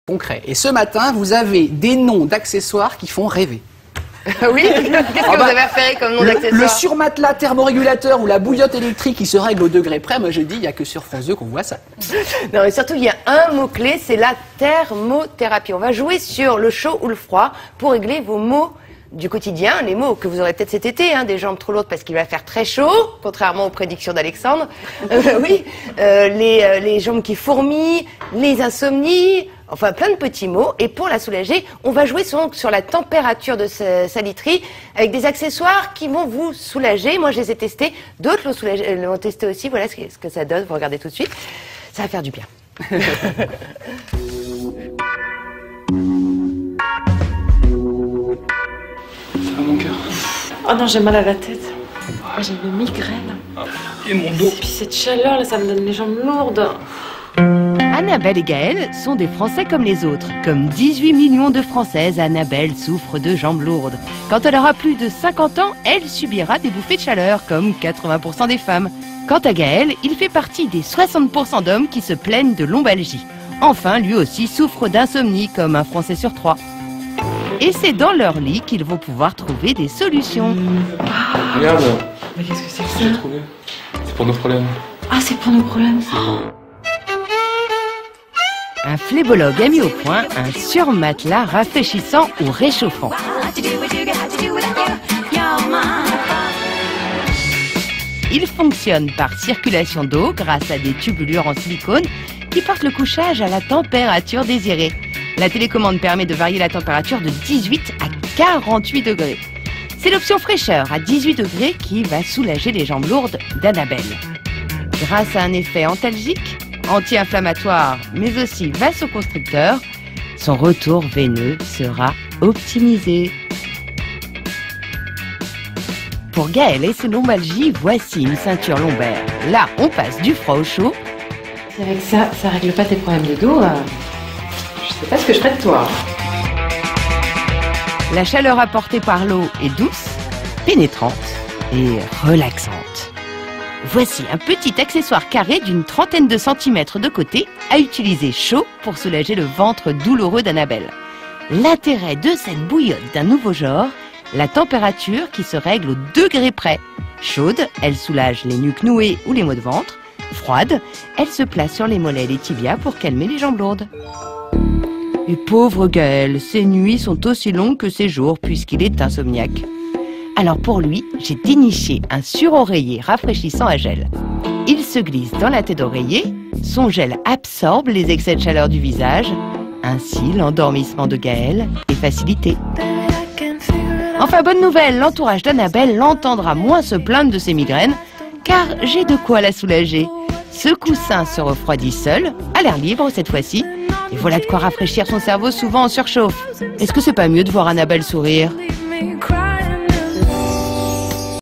concret. Et ce matin, vous avez des noms d'accessoires qui font rêver. Oui, qu'est-ce que vous avez affairé comme nom d'accessoire? Le surmatelas thermorégulateur ou la bouillotte électrique qui se règle au degré près, moi je dis, il n'y a que sur France 2 qu'on voit ça. Non, mais surtout, il y a un mot-clé, c'est la thermothérapie. On va jouer sur le chaud ou le froid pour régler vos maux du quotidien, les maux que vous aurez peut-être cet été, hein, des jambes trop lourdes parce qu'il va faire très chaud, contrairement aux prédictions d'Alexandre. Oui, les jambes qui fourmillent, les insomnies, enfin plein de petits mots. Et pour la soulager, on va jouer sur la température de sa literie avec des accessoires qui vont vous soulager. Moi, je les ai testés, d'autres l'ont testé aussi. Voilà ce que ça donne, vous regardez tout de suite. Ça va faire du bien. Mon cœur. Oh non, j'ai mal à la tête. J'ai une migraine. Et mon dos. Et puis cette chaleur, là, ça me donne les jambes lourdes. Annabelle et Gaël sont des Français comme les autres. Comme 18 millions de Françaises, Annabelle souffre de jambes lourdes. Quand elle aura plus de 50 ans, elle subira des bouffées de chaleur, comme 80% des femmes. Quant à Gaël, il fait partie des 60% d'hommes qui se plaignent de lombalgie. Enfin, lui aussi souffre d'insomnie, comme un Français sur 3. Et c'est dans leur lit qu'ils vont pouvoir trouver des solutions. Regarde. Mais qu'est-ce que c'est que ça? J'ai trouvé. C'est pour nos problèmes. Ah, c'est pour nos problèmes. Un phlébologue a mis au point un surmatelas rafraîchissant ou réchauffant. Il fonctionne par circulation d'eau grâce à des tubulures en silicone qui portent le couchage à la température désirée. La télécommande permet de varier la température de 18 à 48 degrés. C'est l'option fraîcheur à 18 degrés qui va soulager les jambes lourdes d'Annabelle. Grâce à un effet antalgique, anti-inflammatoire, mais aussi vasoconstricteur, son retour veineux sera optimisé. Pour Gaël et ses lombalgies, voici une ceinture lombaire. Là, on passe du froid au chaud. C'est avec ça, ça règle pas tes problèmes de dos. Je sais pas ce que je ferais de toi. La chaleur apportée par l'eau est douce, pénétrante et relaxante. Voici un petit accessoire carré d'une trentaine de centimètres de côté à utiliser chaud pour soulager le ventre douloureux d'Annabelle. L'intérêt de cette bouillotte d'un nouveau genre, la température qui se règle au degré près. Chaude, elle soulage les nuques nouées ou les maux de ventre. Froide, elle se place sur les mollets et les tibias pour calmer les jambes lourdes. Et pauvre Gaël, ses nuits sont aussi longues que ses jours puisqu'il est insomniaque. Alors pour lui, j'ai déniché un suroreiller rafraîchissant à gel. Il se glisse dans la tête d'oreiller, son gel absorbe les excès de chaleur du visage, ainsi l'endormissement de Gaël est facilité. Enfin, bonne nouvelle, l'entourage d'Annabelle l'entendra moins se plaindre de ses migraines, car j'ai de quoi la soulager. Ce coussin se refroidit seul, à l'air libre cette fois-ci, et voilà de quoi rafraîchir son cerveau souvent en surchauffe. Est-ce que c'est pas mieux de voir Annabelle sourire ?